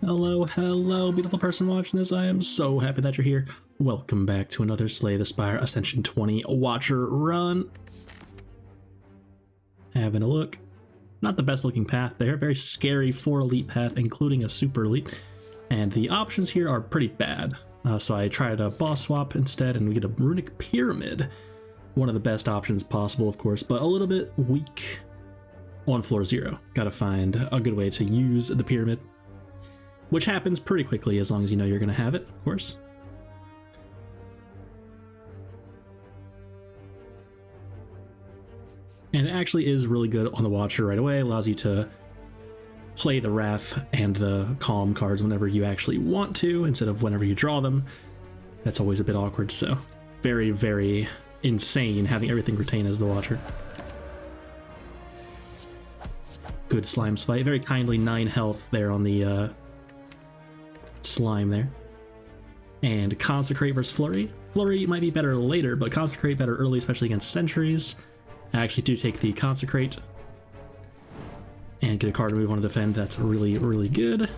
Hello, hello, beautiful person watching this. I am so happy that you're here. Welcome back to another Slay the Spire Ascension 20 Watcher run. Having a look. Not the best looking path there. Very scary 4 elite path, including a super elite. And the options here are pretty bad. So I tried a boss swap instead, and we get a runic pyramid. One of the best options possible, of course, but a little bit weak on floor 0. Gotta find a good way to use the pyramid, which happens pretty quickly as long as you know you're going to have it, of course. And it actually is really good on the Watcher right away. Allows you to play the Wrath and the Calm cards whenever you actually want to, instead of whenever you draw them. That's always a bit awkward, so very, very insane having everything retain as the Watcher. Good Slimes fight. Very kindly 9 health there on the slime there. And Consecrate versus Flurry. Flurry might be better later, but Consecrate better early, especially against sentries. I actually do take the Consecrate and get a card remove on a defend. That's really, really good.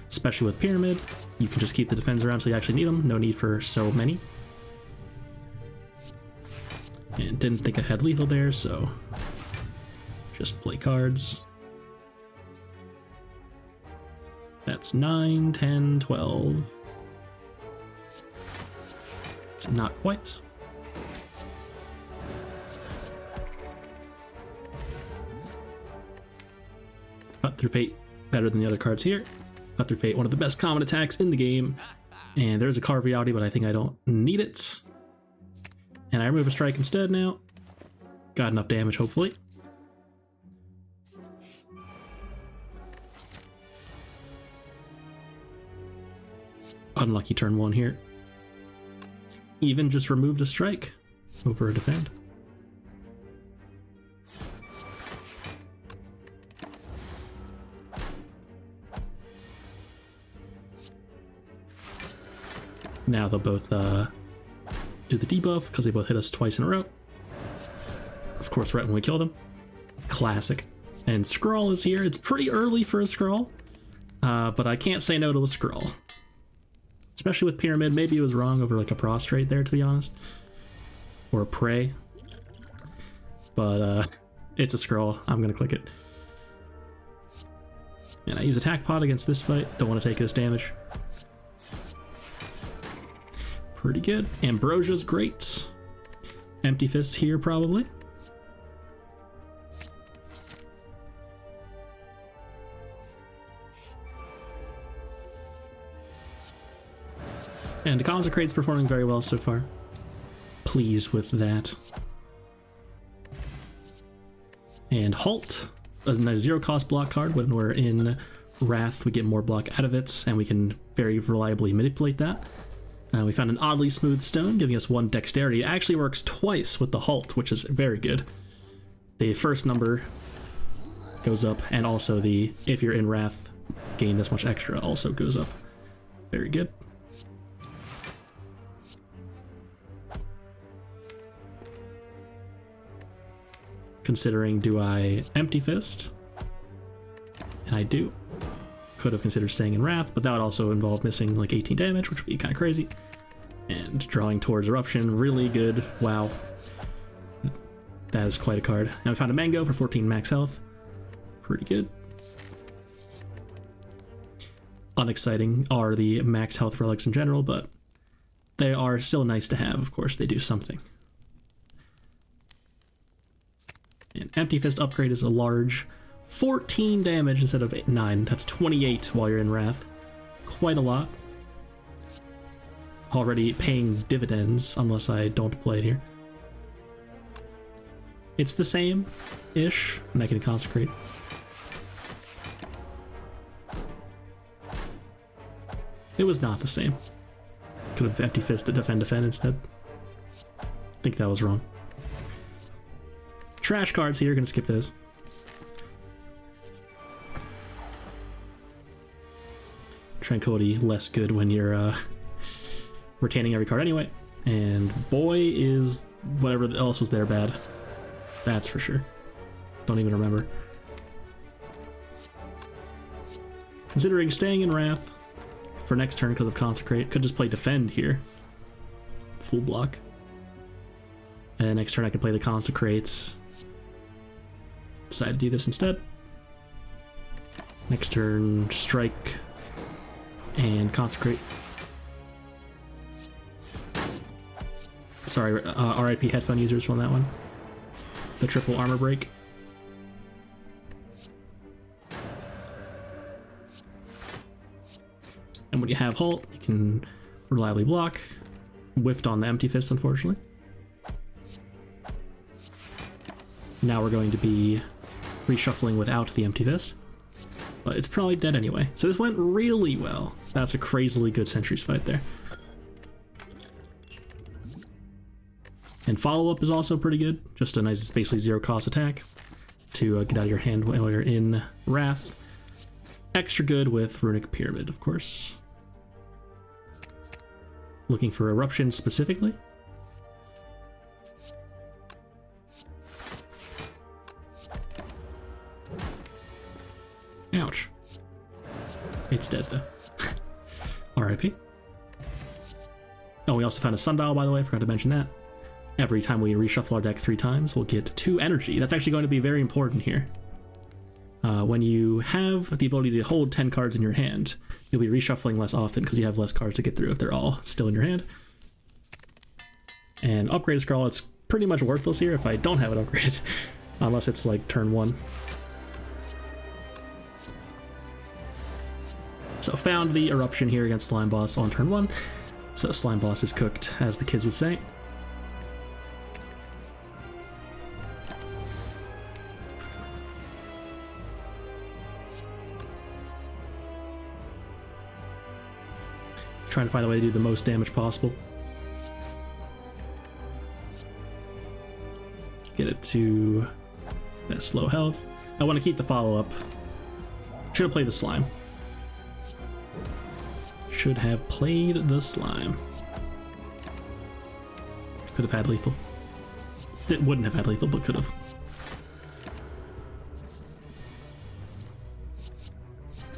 Especially with Pyramid. You can just keep the defends around so you actually need them. No need for so many. And didn't think I had lethal there, so just play cards. That's 9, 10, 12. It's not quite. Cut Through Fate, better than the other cards here. Cut Through Fate, one of the best common attacks in the game. And there's a Carve Reality, but I think I don't need it. And I remove a strike instead now. Got enough damage, hopefully. Unlucky turn 1 here. Even just removed a strike over a defend. Now they'll both do the debuff because they both hit us twice in a row. Of course, right when we kill them. Classic. And Scrawl is here. It's pretty early for a Scrawl, but I can't say no to a Scrawl. Especially with Pyramid. Maybe it was wrong over like a Prostrate there, to be honest. Or a Prey. But it's a Scroll. I'm going to click it. And I use Attack Pod against this fight. Don't want to take this damage. Pretty good. Ambrosia's great. Empty Fist here, probably. And Consecrate's performing very well so far. Pleased with that. And Halt, a nice 0-cost block card. When we're in Wrath, we get more block out of it, and we can very reliably manipulate that. We found an oddly smooth stone, giving us 1 dexterity. It actually works twice with the Halt, which is very good. The first number goes up, and also the, if you're in Wrath, gain this much extra, also goes up. Very good. Considering, do I Empty Fist? And I do. Could have considered staying in Wrath, but that would also involve missing like 18 damage, which would be kind of crazy. And drawing towards Eruption, really good. Wow. That is quite a card. Now we found a Mango for 14 max health. Pretty good. Unexciting are the max health relics in general, but they are still nice to have. Of course, they do something. And Empty Fist upgrade is a large 14 damage instead of 9. That's 28 while you're in Wrath. Quite a lot. Already paying dividends, unless I don't play it here. It's the same-ish, and I can Consecrate. It was not the same. Could have Empty Fist to defend instead. I think that was wrong. Trash cards here, gonna skip those. Tranquility, less good when you're retaining every card anyway. And boy, is whatever else was there bad. That's for sure. Don't even remember. Considering staying in Wrath for next turn because of Consecrate. Could just play Defend here. Full block. And next turn I could play the Consecrates. Decide to do this instead. Next turn, Strike and Consecrate. Sorry, RIP headphone users from that one. The triple armor break. And when you have Halt, you can reliably block. Whiffed on the Empty Fist, unfortunately. Now we're going to be reshuffling without the Empty Fist. But it's probably dead anyway. So this went really well. That's a crazily good Sentries fight there. And follow-up is also pretty good. Just a nice, basically zero-cost attack to get out of your hand when you're in Wrath. Extra good with Runic Pyramid, of course. Looking for Eruption specifically. Ouch. It's dead though. RIP. Oh, we also found a Sundial, by the way, I forgot to mention that. Every time we reshuffle our deck 3 times, we'll get 2 energy. That's actually going to be very important here. When you have the ability to hold 10 cards in your hand, you'll be reshuffling less often because you have less cards to get through if they're all still in your hand. And Upgraded Scrawl, it's pretty much worthless here if I don't have it upgraded, unless it's like turn 1. So found the Eruption here against Slime Boss on turn 1. So Slime Boss is cooked, as the kids would say. Trying to find a way to do the most damage possible. Get it to that slow health. I want to keep the follow-up. Should have played the Slime. Should have played the Slime. Could have had lethal. It wouldn't have had lethal, but could have.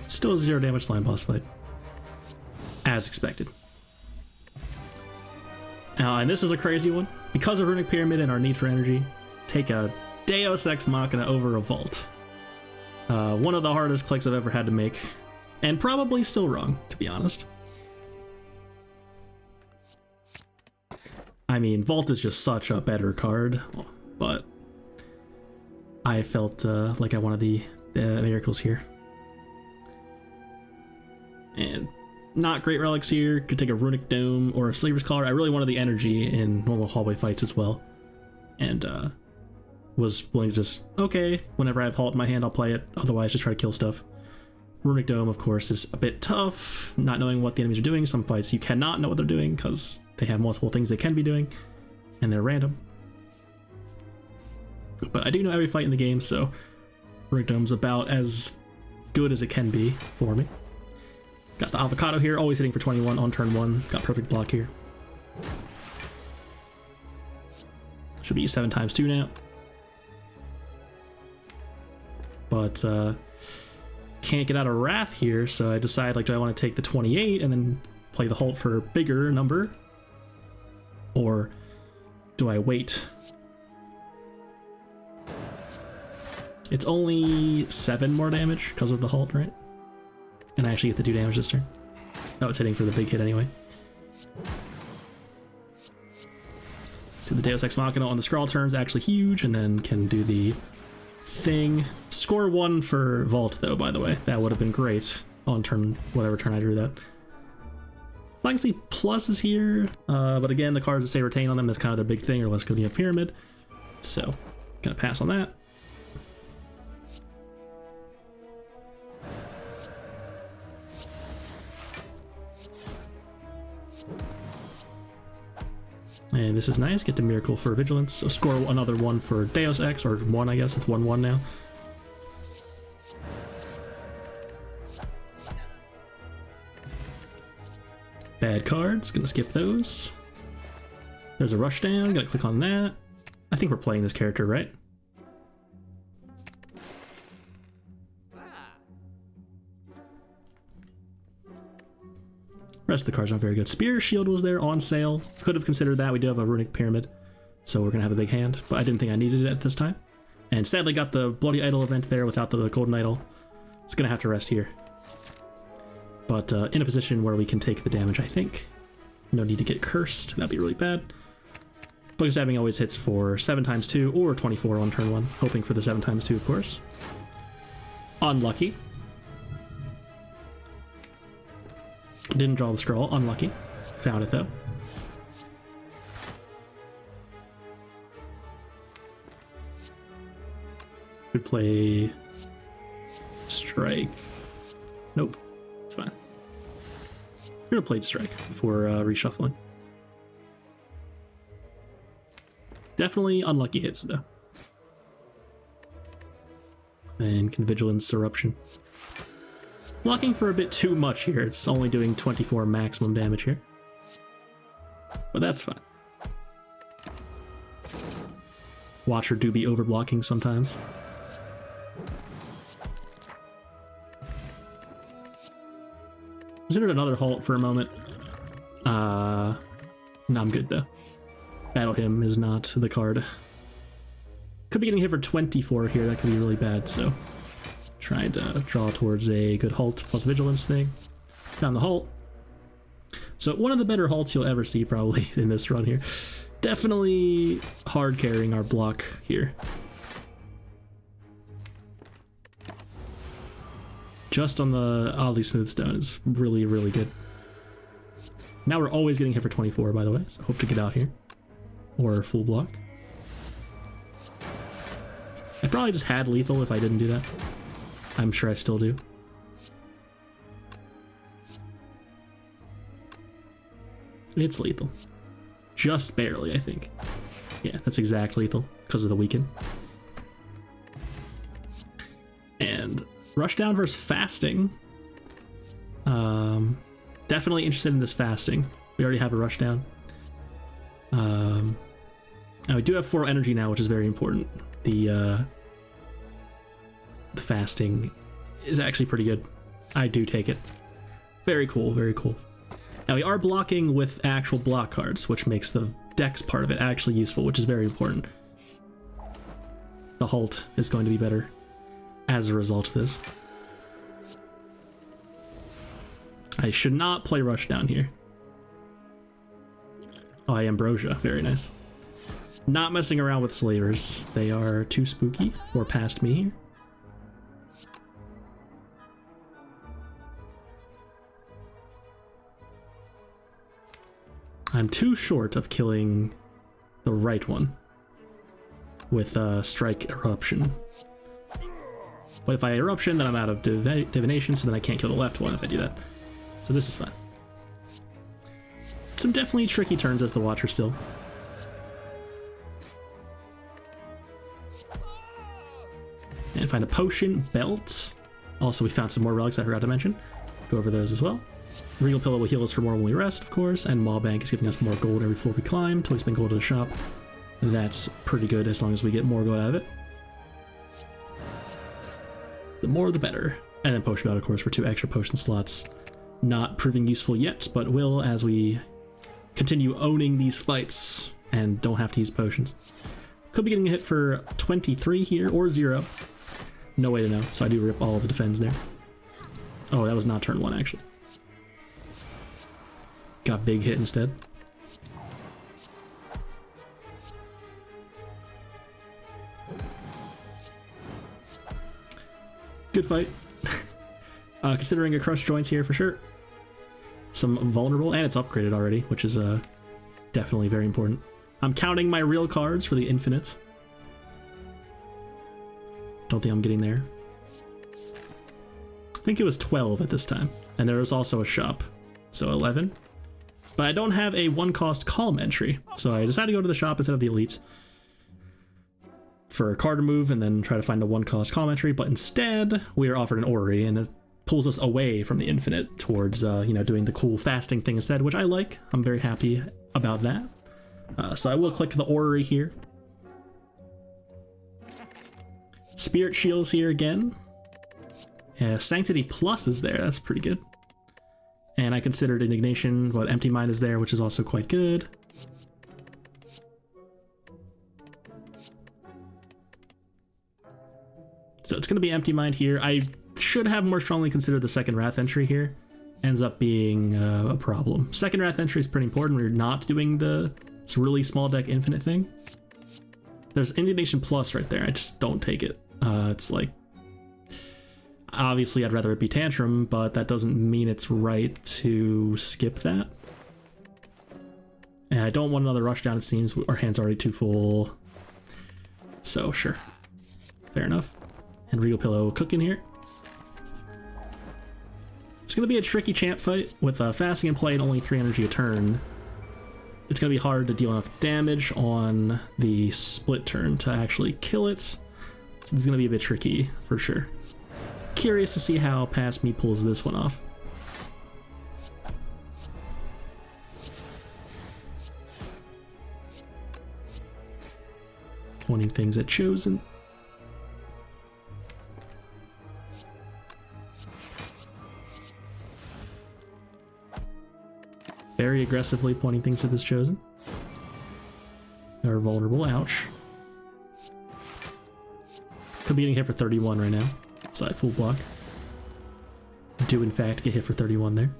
Still a 0 damage Slime Boss fight. As expected. And this is a crazy one. Because of Runic Pyramid and our need for energy, take a Deus Ex Machina over a Vault. One of the hardest clicks I've ever had to make. And probably still wrong, to be honest. I mean, Vault is just such a better card, but I felt like I wanted the miracles here. And not great relics here. Could take a Runic Dome or a Sleeper's Collar. I really wanted the energy in normal hallway fights as well. And was willing to just, okay, whenever I have Halt in my hand, I'll play it. Otherwise, just try to kill stuff. Runic Dome, of course, is a bit tough, not knowing what the enemies are doing. Some fights you cannot know what they're doing because they have multiple things they can be doing, and they're random. But I do know every fight in the game, so Runic Dome's about as good as it can be for me. Got the Avocado here, always hitting for 21 on turn 1. Got perfect block here. Should be 7 times 2 now. But can't get out of Wrath here, so I decide, like, do I want to take the 28 and then play the Halt for a bigger number? Or do I wait? It's only 7 more damage because of the Halt, right? And I actually get to do damage this turn. Oh, it's hitting for the big hit anyway. So the Deus Ex Machina on the Scrawl turn is actually huge, and then can do the thing. Score 1 for Vault, though, by the way. That would have been great on turn, whatever turn I drew that. I can see pluses here, but again, the cards that say retain on them, that's kind of the big thing, or less could be a pyramid. So, gonna pass on that. And this is nice, get the Miracle for Vigilance, so score another 1 for Deus Ex, or 1 I guess, it's 1-1 now. Bad cards, gonna skip those. There's a Rushdown, gonna click on that. I think we're playing this character, right? Rest of the cards aren't very good. Spear Shield was there on sale. Could have considered that. We do have a Runic Pyramid, so we're gonna have a big hand, but I didn't think I needed it at this time. And sadly got the Bloody Idol event there without the Golden Idol. It's gonna have to rest here. But in a position where we can take the damage, I think. No need to get cursed. That'd be really bad. Bug Stabbing always hits for 7x2 or 24 on turn 1. Hoping for the 7x2, of course. Unlucky. Didn't draw the scroll. Unlucky. Found it, though. Could play... Strike. Nope. It's fine. I'm gonna play Strike before reshuffling. Definitely unlucky hits, though. And can Vigilance Eruption. Blocking for a bit too much here. It's only doing 24 maximum damage here. But that's fine. Watcher do be overblocking sometimes. Considered another halt for a moment. No, I'm good though. Battle Hymn is not the card. Could be getting hit for 24 here. That could be really bad, so trying to draw towards a good halt plus vigilance thing. Found the halt. So one of the better halts you'll ever see probably in this run here. Definitely hard carrying our block here. Just on the oddly smooth stone is really, really good. Now we're always getting hit for 24, by the way, so hope to get out here. Or full block. I probably just had lethal if I didn't do that. I'm sure I still do. It's lethal. Just barely, I think. Yeah, that's exact lethal because of the weaken. And Rushdown versus Fasting. Definitely interested in this Fasting. We already have a Rushdown. And we do have 4 energy now, which is very important. The Fasting is actually pretty good. I do take it. Very cool, very cool. Now we are blocking with actual block cards, which makes the dex part of it actually useful, which is very important. The halt is going to be better as a result of this. I should not play Rushdown here. Oh, I Ambrosia. Very nice. Not messing around with Slavers. They are too spooky or past me here. I'm too short of killing the right one with Strike Eruption. But if I Eruption, then I'm out of Divination, so then I can't kill the left one if I do that. So this is fine. Some definitely tricky turns as the Watcher still. And find a potion belt. Also, we found some more relics I forgot to mention. Go over those as well. Regal Pillow will heal us for more when we rest, of course, and Maw Bank is giving us more gold every floor we climb until we spend gold at the shop. That's pretty good as long as we get more gold out of it. The more the better. And then Potion Belt, of course, for 2 extra potion slots. Not proving useful yet, but will as we continue owning these fights and don't have to use potions. Could be getting a hit for 23 here, or 0. No way to know, so I do rip all of the defense there. Oh, that was not turn 1, actually. Got big hit instead. Good fight. Considering a Crush Joints here for sure. Some vulnerable, and it's upgraded already, which is definitely very important. I'm counting my real cards for the infinite. Don't think I'm getting there. I think it was 12 at this time, and there was also a shop, so 11. But I don't have a 1-cost calm entry, so I decided to go to the shop instead of the elite for a card move and then try to find a 1-cost calm entry, but instead we are offered an orrery, and it pulls us away from the infinite towards you know, doing the cool fasting thing instead, which I like. I'm very happy about that. So I will click the orrery here. Spirit Shields here again. Sanctity Plus is there, that's pretty good. And I considered Indignation, but Empty Mind is there, which is also quite good. So it's going to be Empty Mind here. I should have more strongly considered the second Wrath entry here. Ends up being a problem. Second Wrath entry is pretty important. We're not doing this really small deck infinite thing. There's Indignation Plus right there. I just don't take it. It's like, obviously I'd rather it be Tantrum, but that doesn't mean it's right to skip that. And I don't want another rush down, it seems. Our hand's already too full. So sure, fair enough. And Regal Pillow cooking here. It's going to be a tricky champ fight with fasting in play and only 3 energy a turn. It's going to be hard to deal enough damage on the split turn to actually kill it. So it's going to be a bit tricky for sure. Curious to see how Past Me pulls this one off. Pointing things at Chosen. Very aggressively pointing things at this Chosen. They're vulnerable, ouch. Could be getting hit for 31 right now, so I full block. Do in fact get hit for 31 there.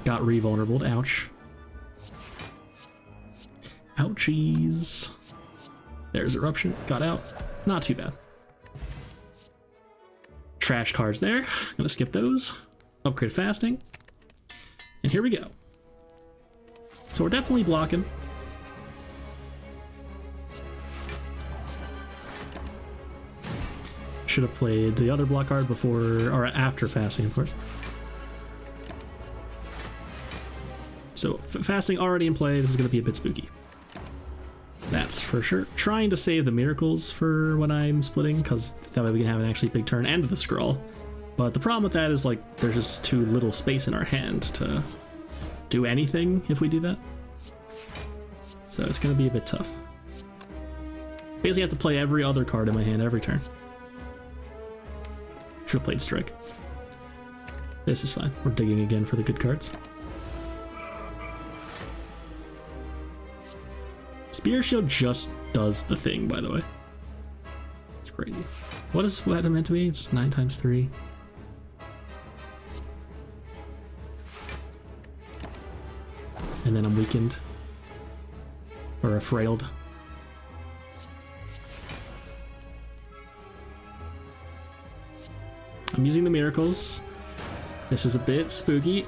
Got re-vulnerable, ouch. Ouchies. There's Eruption, got out. Not too bad. Trash cards there. Gonna skip those. Upgrade Fasting. And here we go. So we're definitely blocking. Should have played the other block card before, or after Fasting, of course. So Fasting already in play. This is gonna be a bit spooky. That's for sure. Trying to save the miracles for when I'm splitting, because that way we can have an actually big turn and the scroll. But the problem with that is, like, there's just too little space in our hand to do anything if we do that. So it's going to be a bit tough. Basically, I have to play every other card in my hand every turn. Should have played Strike. This is fine. We're digging again for the good cards. Spear Shield just does the thing, by the way. It's crazy. What is that meant to be? It's 9 times 3. And then I'm weakened. Or affrailed. I'm using the miracles. This is a bit spooky.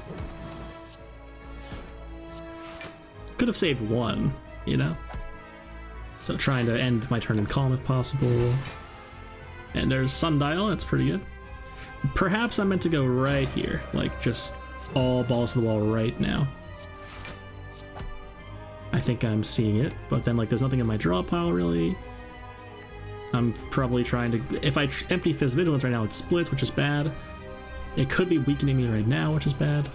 Could have saved one, you know? So trying to end my turn in calm if possible. And there's Sundial, that's pretty good. Perhaps I'm meant to go right here, like just all balls to the wall right now. I think I'm seeing it, but then like there's nothing in my draw pile really. I'm probably trying to, if I empty Fist Vigilance right now, it splits, which is bad. It could be weakening me right now, which is bad.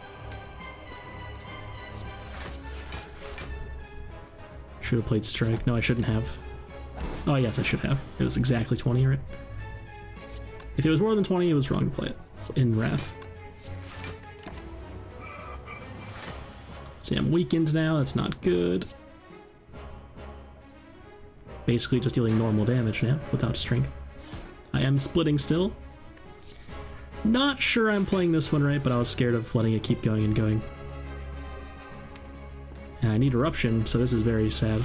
Should have played Strike. No, I shouldn't have. Oh, yes, I should have. It was exactly 20, right? If it was more than 20, it was wrong to play it in Wrath. See, I'm weakened now. That's not good. Basically just dealing normal damage now without Strength. I am splitting still. Not sure I'm playing this one right, but I was scared of letting it keep going and going. And I need Eruption, so this is very sad.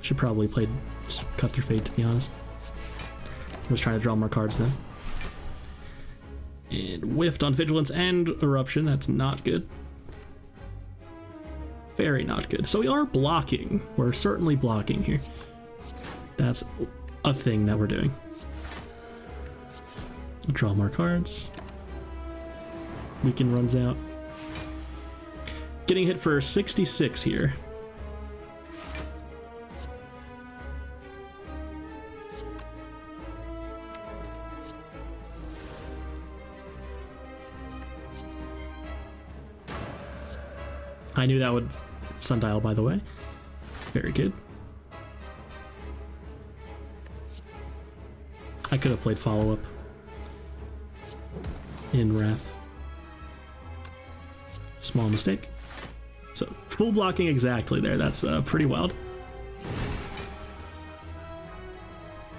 Should probably play Cut Through Fate, to be honest. I was trying to draw more cards then. And whiffed on Vigilance and Eruption, that's not good. Very not good. So we are blocking. We're certainly blocking here. That's a thing that we're doing. I'll draw more cards. Weaken runs out. Getting hit for 66 here. I knew that would Sundial, by the way. Very good. I could have played follow-up in Wrath. Small mistake. So full blocking exactly there. That's pretty wild.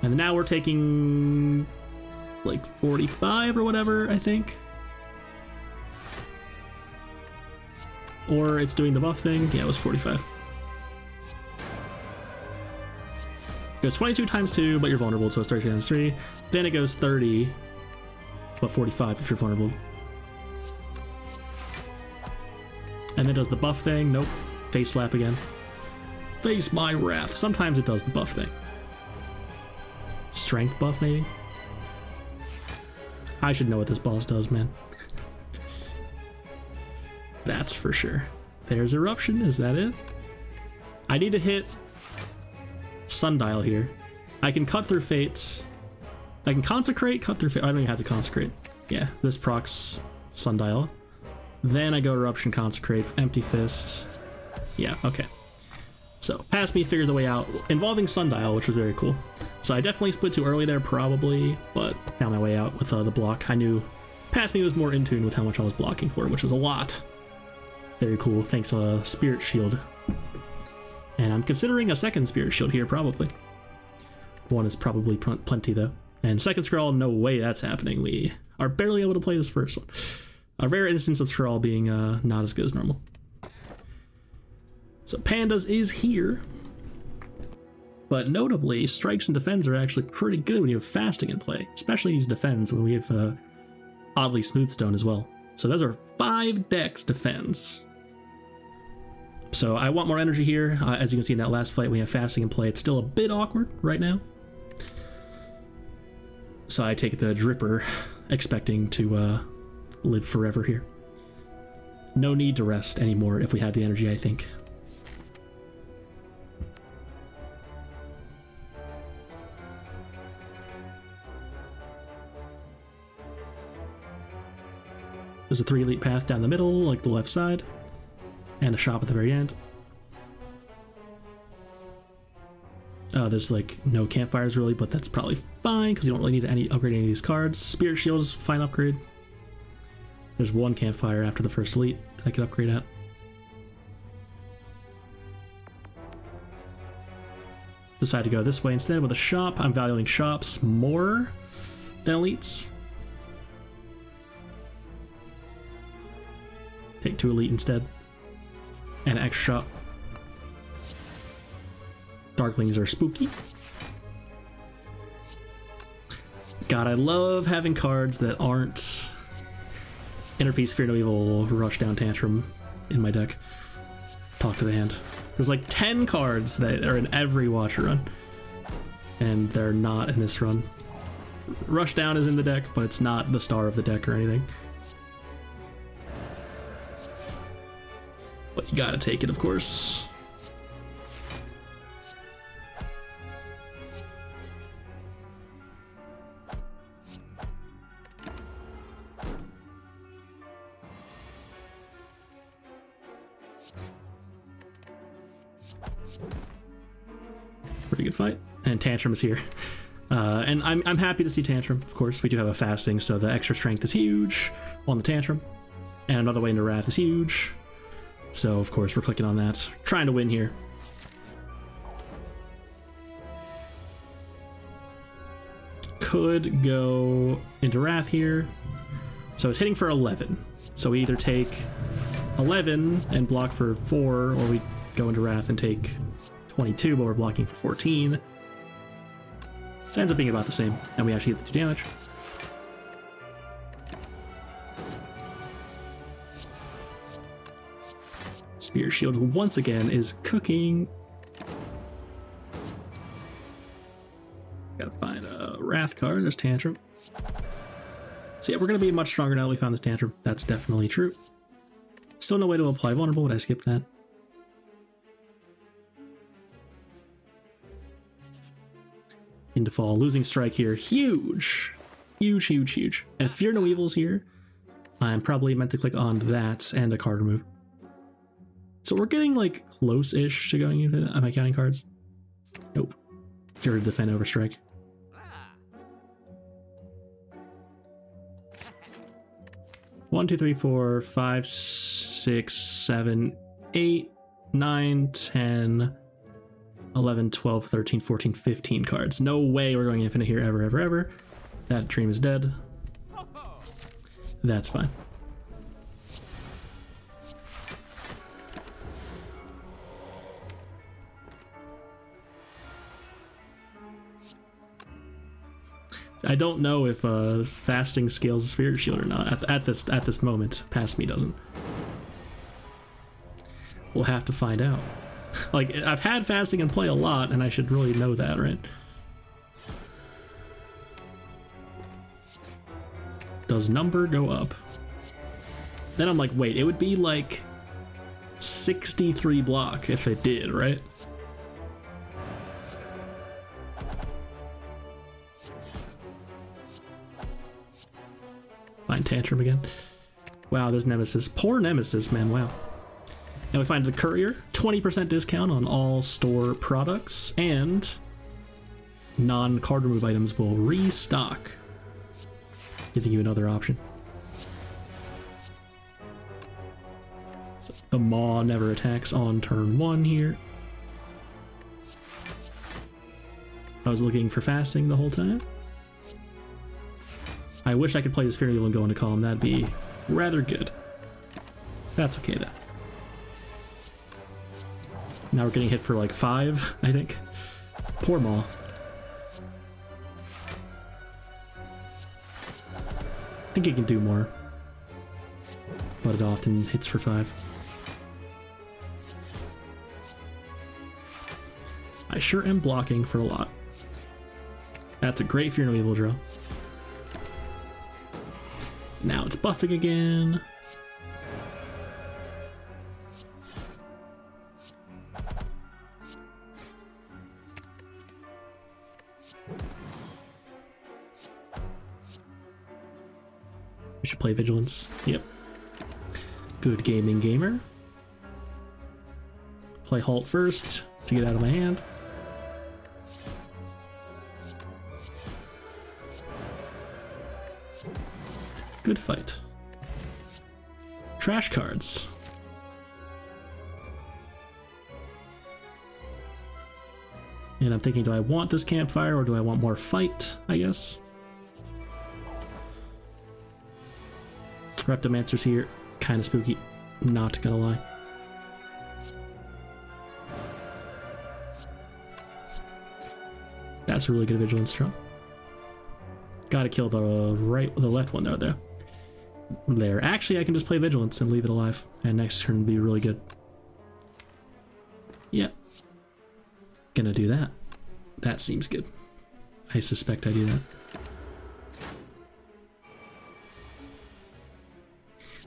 And now we're taking like 45 or whatever, I think. Or it's doing the buff thing. Yeah, it was 45. It goes 22 times 2, but you're vulnerable, so it's 30 times 3. Then it goes 30, but 45 if you're vulnerable. And then does the buff thing. Nope. Face slap again. Face my wrath. Sometimes it does the buff thing. Strength buff, maybe? I should know what this boss does, man. That's for sure. There's Eruption. Is that it? I need to hit Sundial here. I can cut through Fates. I can Consecrate, cut through Fate. I don't even have to Consecrate. Yeah, this procs Sundial. Then I go Eruption, Consecrate, Empty Fist. Yeah, okay. So, past me figured the way out, involving Sundial, which was very cool. So I definitely split too early there, probably, but found my way out with the block. I knew past me was more in tune with how much I was blocking for, which was a lot. Very cool, thanks to Spirit Shield. And I'm considering a second Spirit Shield here, probably. One is probably plenty, though. And second Scrawl, no way that's happening. We are barely able to play this first one. A rare instance of Scrawl being not as good as normal. So Pandas is here. But notably, Strikes and Defends are actually pretty good when you have Fasting in play. Especially these Defends when we have Oddly Smoothstone as well. So those are 5 decks Defends. So I want more energy here. As you can see in that last fight, we have Fasting in play. It's still a bit awkward right now. So I take the Dripper, expecting to live forever here. No need to rest anymore if we have the energy, I think. There's a 3 elite path down the middle, like the left side, and a shop at the very end. There's like no campfires really, but that's probably fine because you don't really need to upgrade any of these cards. Spirit Shield is a fine upgrade. There's 1 campfire after the first elite that I could upgrade at. Decide to go this way instead with a shop. I'm valuing shops more than elites. Take 2 elite instead. And an extra shop. Darklings are spooky. God, I love having cards that aren't Inner Peace, Fear No Evil, Rushdown, Tantrum in my deck. Talk to the Hand. There's like 10 cards that are in every Watcher run, and they're not in this run. Rushdown is in the deck, but it's not the star of the deck or anything. But you gotta take it, of course. Pretty good fight. And Tantrum is here. And I'm happy to see Tantrum, of course. We do have a Fasting, so the extra strength is huge on the Tantrum. And another way into Wrath is huge. So, of course, we're clicking on that. Trying to win here. Could go into Wrath here. So it's hitting for 11. So we either take 11 and block for 4, or we go into Wrath and take 22, but we're blocking for 14. So it ends up being about the same, and we actually get the 2 damage. Spear Shield once again is cooking. Gotta find a Wrath card. There's Tantrum. So yeah, we're gonna be much stronger now that we found this Tantrum. That's definitely true. Still no way to apply Vulnerable. Would I skip that? Into Fall. Losing Strike here. Huge. Huge, huge, huge. And Fear No Evil's here. I'm probably meant to click on that and a card remove. So we're getting like close-ish to going into it. Am I counting cards? Nope. Cure to Defend over Strike. 1, 2, 3, 4, 5, 6, 7, 8, 9, 10, 11, 12, 13, 14, 15 cards. No way we're going infinite here ever, ever, ever. That dream is dead. That's fine. I don't know if fasting scales a Spirit Shield or not at this moment. Past me doesn't. We'll have to find out. Like, I've had fasting in play a lot, and I should really know that, right? Does number go up? Then I'm like, wait, it would be like 63 block if it did, right? Find Tantrum again. Wow, this Nemesis. Poor Nemesis, man, wow. Now we find the Courier, 20% discount on all store products, and non-card remove items will restock, giving you another option. So the Maw never attacks on turn 1 here. I was looking for fasting the whole time. I wish I could play this Fear Needle and go into column. That'd be rather good. That's okay though. Now we're getting hit for like 5, I think. Poor Maw. I think it can do more, but it often hits for 5. I sure am blocking for a lot. That's a great Fear No Evil draw. Now it's buffing again. We should play Vigilance. Yep. Good gaming gamer. Play Halt first to get out of my hand. Good fight. Trash cards. And I'm thinking, do I want this campfire or do I want more fight, I guess? Reptomancer's here. Kind of spooky. Not gonna lie. That's a really good Vigilance draw. Gotta kill the left one though. There. Actually, I can just play Vigilance and leave it alive. And next turn would be really good. Yep. Gonna do that. That seems good. I suspect I do that.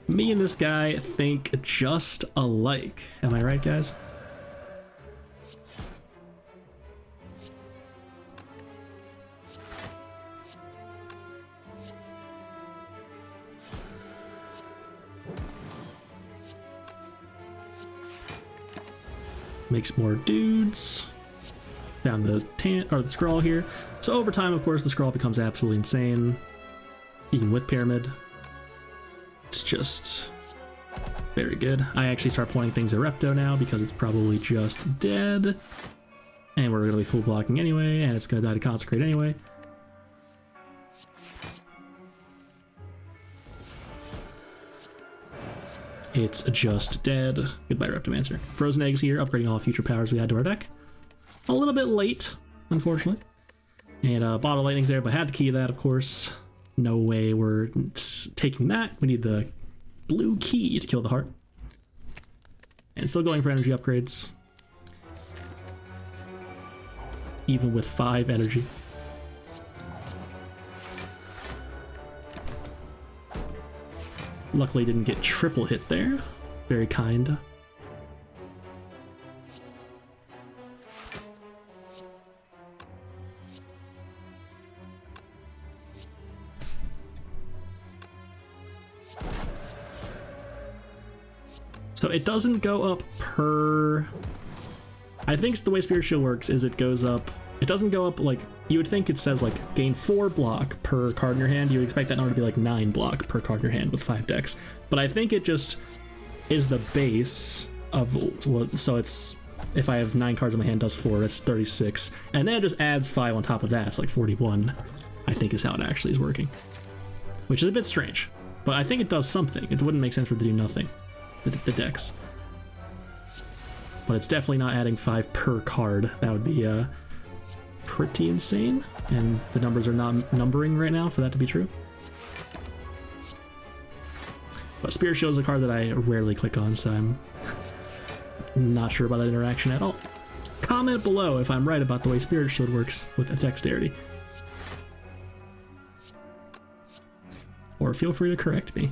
Me and this guy think just alike. Am I right, guys? Makes more dudes. Found the scroll here. So over time, of course, the scroll becomes absolutely insane. Even with Pyramid. It's just very good. I actually start pointing things at Repto now because it's probably just dead. And we're going to be full blocking anyway, and it's going to die to Consecrate anyway. It's just dead. Goodbye, Reptomancer. Frozen Eggs here, upgrading all future powers we had to our deck. A little bit late, unfortunately. And Bottle Lightning's there, but had to key that, of course. No way we're taking that. We need the blue key to kill the heart. And still going for energy upgrades. Even with 5 energy. Luckily didn't get triple hit there. Very kind. So it doesn't go up per... I think the way Spirit Shield works is it goes up... It doesn't go up like you would think it says like gain 4 block per card in your hand. You would expect that number to be like 9 block per card in your hand with 5 decks. But I think it just is the base of, so it's, if I have 9 cards in my hand, does 4, that's 36. And then it just adds 5 on top of that, it's like 41, I think is how it actually is working. Which is a bit strange, but I think it does something. It wouldn't make sense for it to do nothing, the decks. But it's definitely not adding 5 per card. That would be pretty insane, and the numbers are not numbering right now for that to be true. But Spirit Shield is a card that I rarely click on, so I'm not sure about that interaction at all. Comment below if I'm right about the way Spirit Shield works with dexterity. Or feel free to correct me.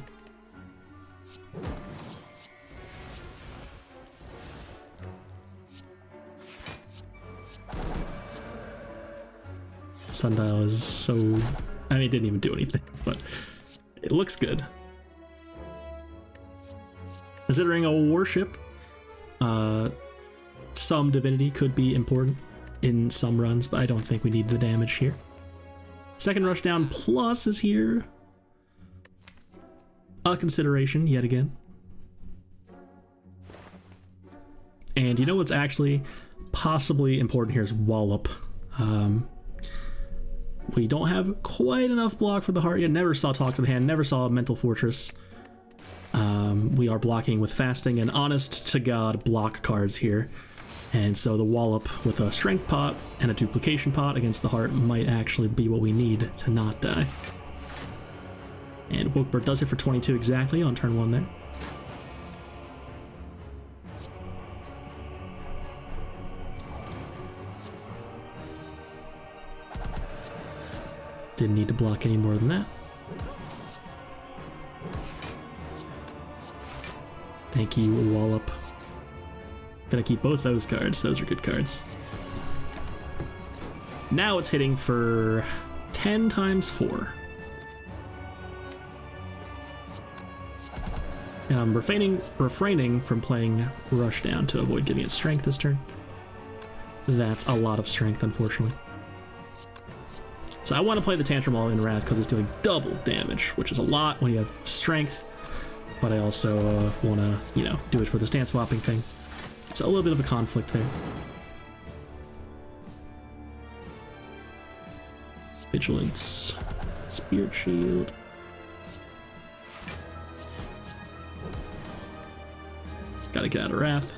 Sundial is so... I mean, it didn't even do anything, but it looks good. Considering a warship, some divinity could be important in some runs, but I don't think we need the damage here. Second Rushdown Plus is here. A consideration, yet again. And you know what's actually possibly important here is Wallop. We don't have quite enough block for the heart yet. Never saw Talk to the Hand, never saw Mental Fortress. We are blocking with Fasting and honest to God block cards here. And so the Wallop with a Strength pot and a Duplication pot against the heart might actually be what we need to not die. And Wookbird does it for 22 exactly on turn 1 there. Didn't need to block any more than that. Thank you, Wallop. Gonna keep both those cards. Those are good cards. Now it's hitting for 10 times 4. And I'm refraining from playing Rushdown to avoid giving it strength this turn. That's a lot of strength, unfortunately. So I want to play the Tantrum Wall in Wrath because it's doing double damage, which is a lot when you have strength. But I also want to, you know, do it for the stance swapping thing. So a little bit of a conflict there. Vigilance, Spirit Shield. Gotta get out of Wrath.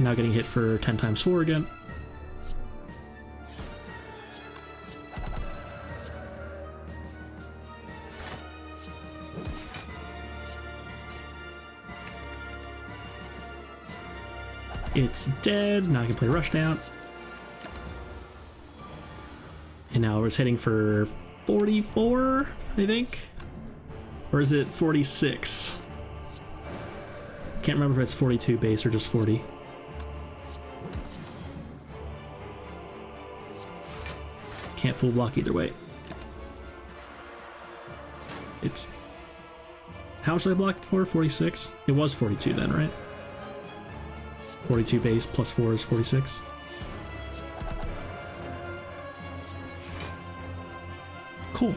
Now getting hit for 10 times 4 again. It's dead. Now I can play Rushdown. And now it's hitting for 44, I think? Or is it 46? Can't remember if it's 42 base or just 40. Can't full block either way. It's... How much did I block it for? 46? It was 42 then, right? 42 base plus 4 is 46. Cool.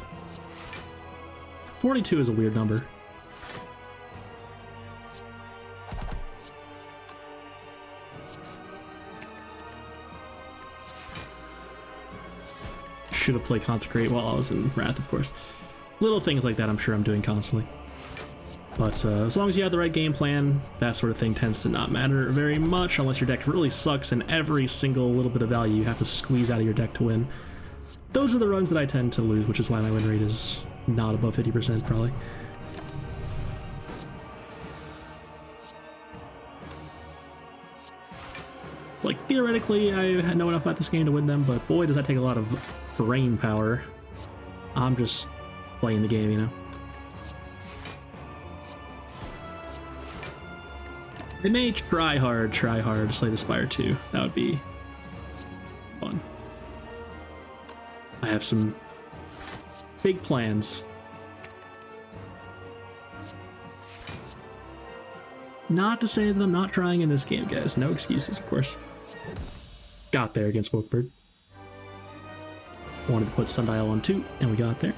42 is a weird number. Should have played Consecrate while I was in Wrath, of course. Little things like that I'm sure I'm doing constantly. But as long as you have the right game plan, that sort of thing tends to not matter very much unless your deck really sucks and every single little bit of value you have to squeeze out of your deck to win. Those are the runs that I tend to lose, which is why my win rate is not above 50% probably. It's like, theoretically, I know enough about this game to win them, but boy, does that take a lot of brain power. I'm just playing the game, you know? They may try hard to slay the Spire 2. That would be fun. I have some big plans. Not to say that I'm not trying in this game, guys. No excuses, of course. Got there against Wookbird. Wanted to put Sundial on 2, and we got there.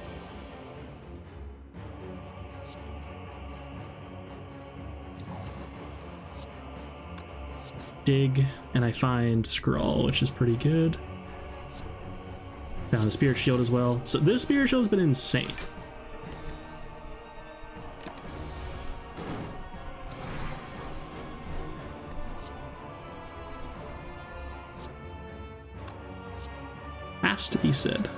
Dig, and I find Scrawl, which is pretty good. Found a Spirit Shield as well. So this Spirit Shield has been insane. Has to be said.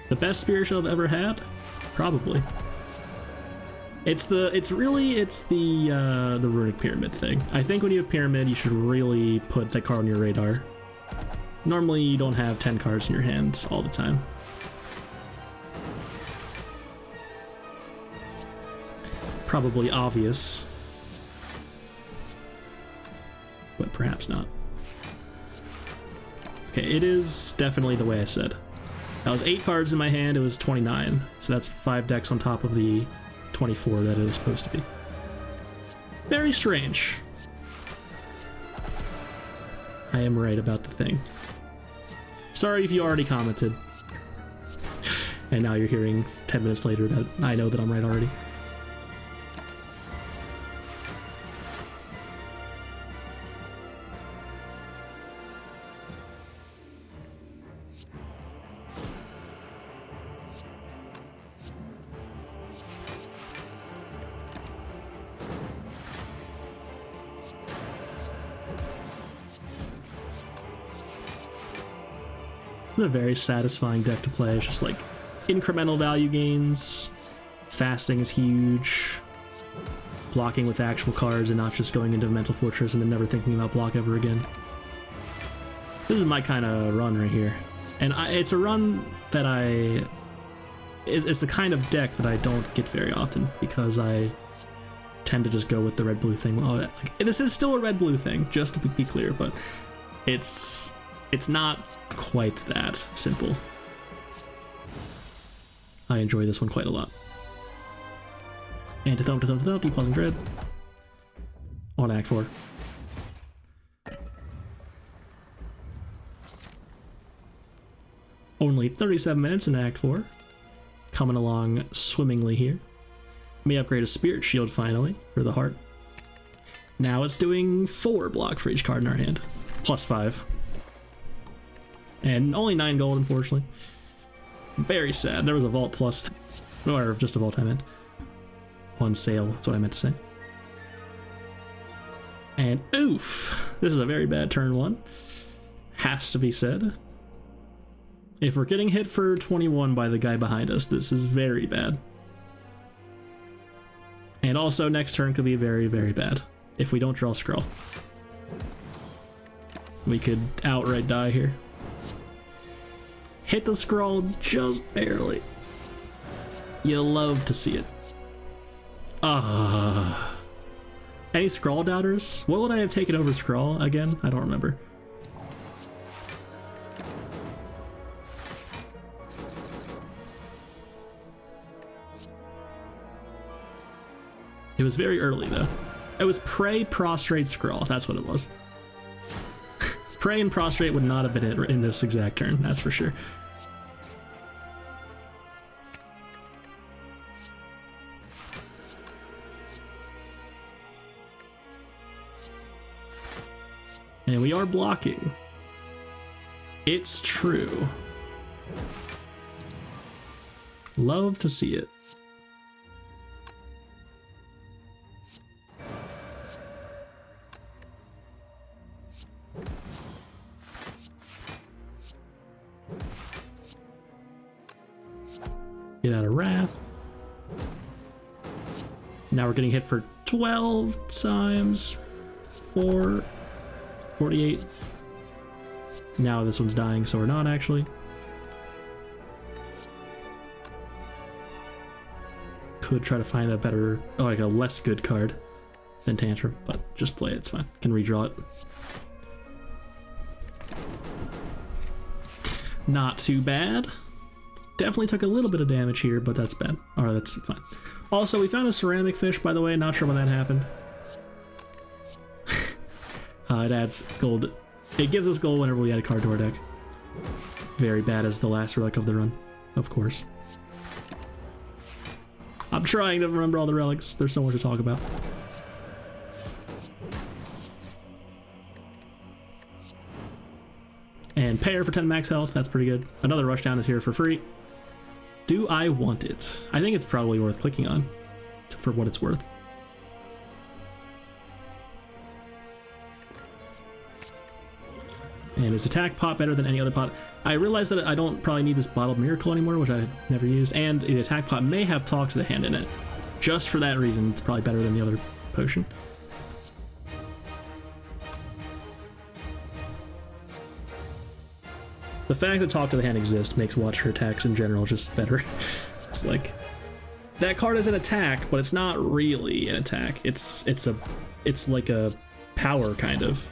The best Spirit Shield I've ever had? Probably. It's the Runic Pyramid thing. I think when you have Pyramid, you should really put that card on your radar. Normally, you don't have 10 cards in your hands all the time. Probably obvious, but perhaps not. Okay, it is definitely the way I said. That was 8 cards in my hand, it was 29. So that's 5 decks on top of the 24 that it was supposed to be. Very strange. I am right about the thing. Sorry if you already commented. And now you're hearing 10 minutes later that I know that I'm right already. A very satisfying deck to play. It's just like incremental value gains, fasting is huge, blocking with actual cards and not just going into Mental Fortress and then never thinking about block ever again. This is my kind of run right here, and it's a run that it's the kind of deck that I don't get very often because I tend to just go with the red-blue thing. Oh, like, this is still a red-blue thing, just to be clear, but it's not quite that simple. I enjoy this one quite a lot. And to thump, depausing dread. On Act 4. Only 37 minutes in Act 4. Coming along swimmingly here. May upgrade a Spirit Shield finally for the heart. Now it's doing 4 block for each card in our hand. Plus 5. And only 9 gold, unfortunately. Very sad. There was a Vault Plus, or just a Vault I meant. On sale, that's what I meant to say. And oof! This is a very bad turn 1. Has to be said. If we're getting hit for 21 by the guy behind us, this is very bad. And also, next turn could be very, very bad. If we don't draw Scroll. We could outright die here. Hit the Scroll just barely. You love to see it. Any Scroll doubters? What would I have taken over Scroll again? I don't remember. It was very early though. It was Pray, Prostrate, Scroll. That's what it was. Pray and Prostrate would not have been it in this exact turn, that's for sure. And we are blocking. It's true. Love to see it. Get out of Wrath. Now we're getting hit for 12 times 4. 48. Now this one's dying, so we're not actually. Could try to find a better, like a less good card than Tantrum, but just play it, it's fine. Can redraw it. Not too bad. Definitely took a little bit of damage here, but that's bad. Alright, that's fine. Also, we found a ceramic fish, by the way, not sure when that happened. It adds gold. It gives us gold whenever we add a card to our deck. Very bad as the last relic of the run, of course. I'm trying to remember all the relics. There's so much to talk about. And Pair for 10 max health, that's pretty good. Another Rushdown is here for free. Do I want it? I think it's probably worth clicking on, for what it's worth. And is attack pot better than any other pot? I realize that I don't probably need this Bottled Miracle anymore, which I've never used, and the attack pot may have Talk to the Hand in it. Just for that reason, it's probably better than the other potion. The fact that Talk to the Hand exists makes watch her attacks in general just better. It's like, that card is an attack, but it's not really an attack. It's like a power, kind of.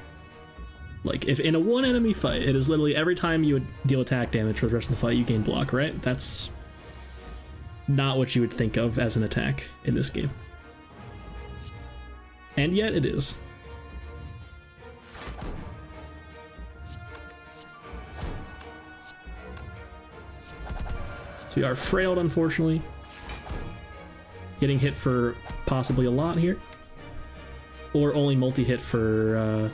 Like, if in a one enemy fight, it is literally every time you would deal attack damage for the rest of the fight, you gain block, right? That's not what you would think of as an attack in this game. And yet it is. So we are frailed, unfortunately. Getting hit for possibly a lot here. Or only multi-hit for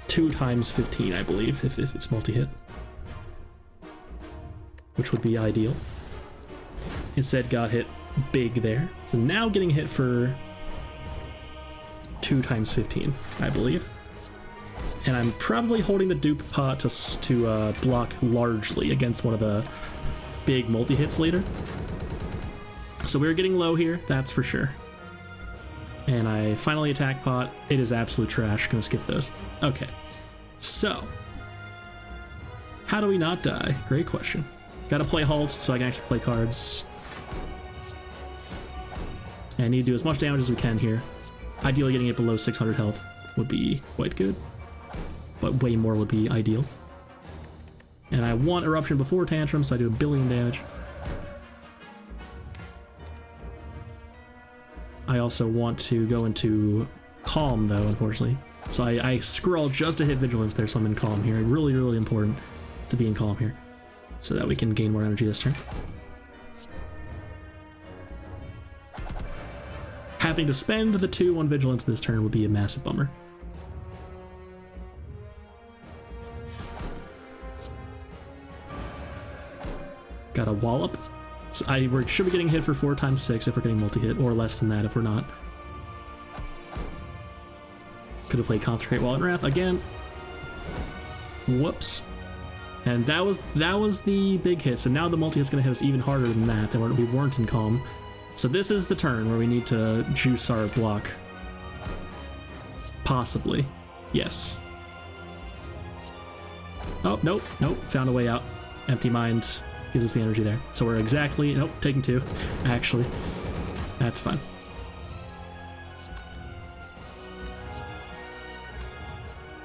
2 times 15, I believe, if it's multi-hit. Which would be ideal. Instead got hit big there. So now getting hit for 2 times 15, I believe. And I'm probably holding the dupe pot to block largely against one of the big multi-hits later. So we're getting low here, that's for sure. And I finally attack pot. It is absolute trash. Gonna skip those. Okay. So, how do we not die? Great question. Gotta play halts so I can actually play cards. And I need to do as much damage as we can here. Ideally getting it below 600 health would be quite good. But way more would be ideal. And I want Eruption before Tantrum, so I do 1 billion damage. I also want to go into Calm, though, unfortunately. So I scroll just to hit Vigilance there, so I'm in Calm here. Really, really important to be in Calm here, so that we can gain more energy this turn. Having to spend the 2 on Vigilance this turn would be a massive bummer. Got a Wallop. So we should be getting hit for 4 times 6 if we're getting multi-hit, or less than that if we're not. Could have played Consecrate Wall and Wrath again. Whoops. And that was the big hit, so now the multi-hit's going to hit us even harder than that, and we weren't in Calm. So this is the turn where we need to juice our block. Possibly. Yes. Oh, nope, found a way out. Empty Mind gives us the energy there. So we're exactly, nope, taking 2, actually. That's fine.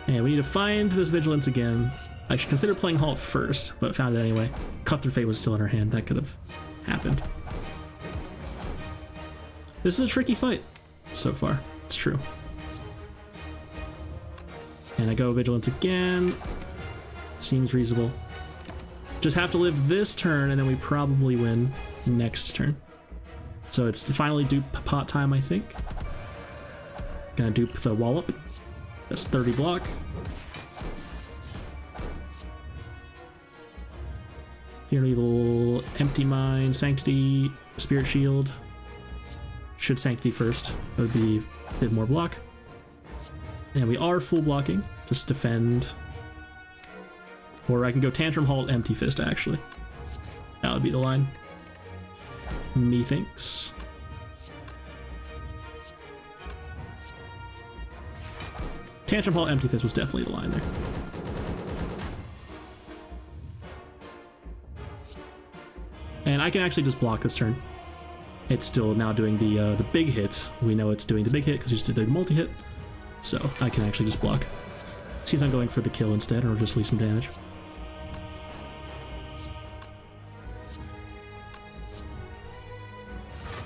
And we need to find this Vigilance again. I should consider playing Halt first, but found it anyway. Cut Through Fate was still in our hand. That could have happened. This is a tricky fight so far. It's true. And I go Vigilance again. Seems reasonable. Just have to live this turn, and then we probably win next turn. So it's finally dupe pot time, I think. Gonna dupe the Wallop. That's 30 block. Fear and Evil, Empty Mind, Sanctity, Spirit Shield. Should Sanctity first. That would be a bit more block. And we are full blocking. Just defend. Or I can go Tantrum, Halt, Empty Fist, actually. That would be the line. Methinks. Tantrum, Halt, Empty Fist was definitely the line there. And I can actually just block this turn. It's still now doing the big hits. We know it's doing the big hit because you just did the multi-hit. So I can actually just block. Seems I'm going for the kill instead, or just leave some damage.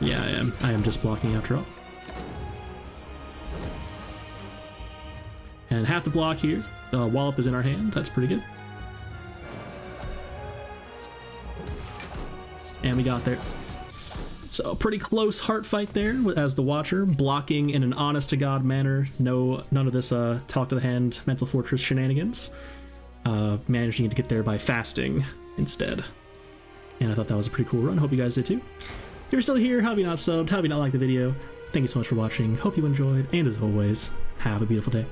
Yeah, I am. I am just blocking after all. And half the block here. The wallop is in our hand. That's pretty good. And we got there. So pretty close heart fight there as the Watcher, blocking in an honest-to-God manner. None of this talk to the hand Mental Fortress shenanigans. Managing to get there by fasting instead. And I thought that was a pretty cool run. Hope you guys did too. If you're still here, how have you not subbed? How have you not liked the video? Thank you so much for watching. Hope you enjoyed. And as always, have a beautiful day.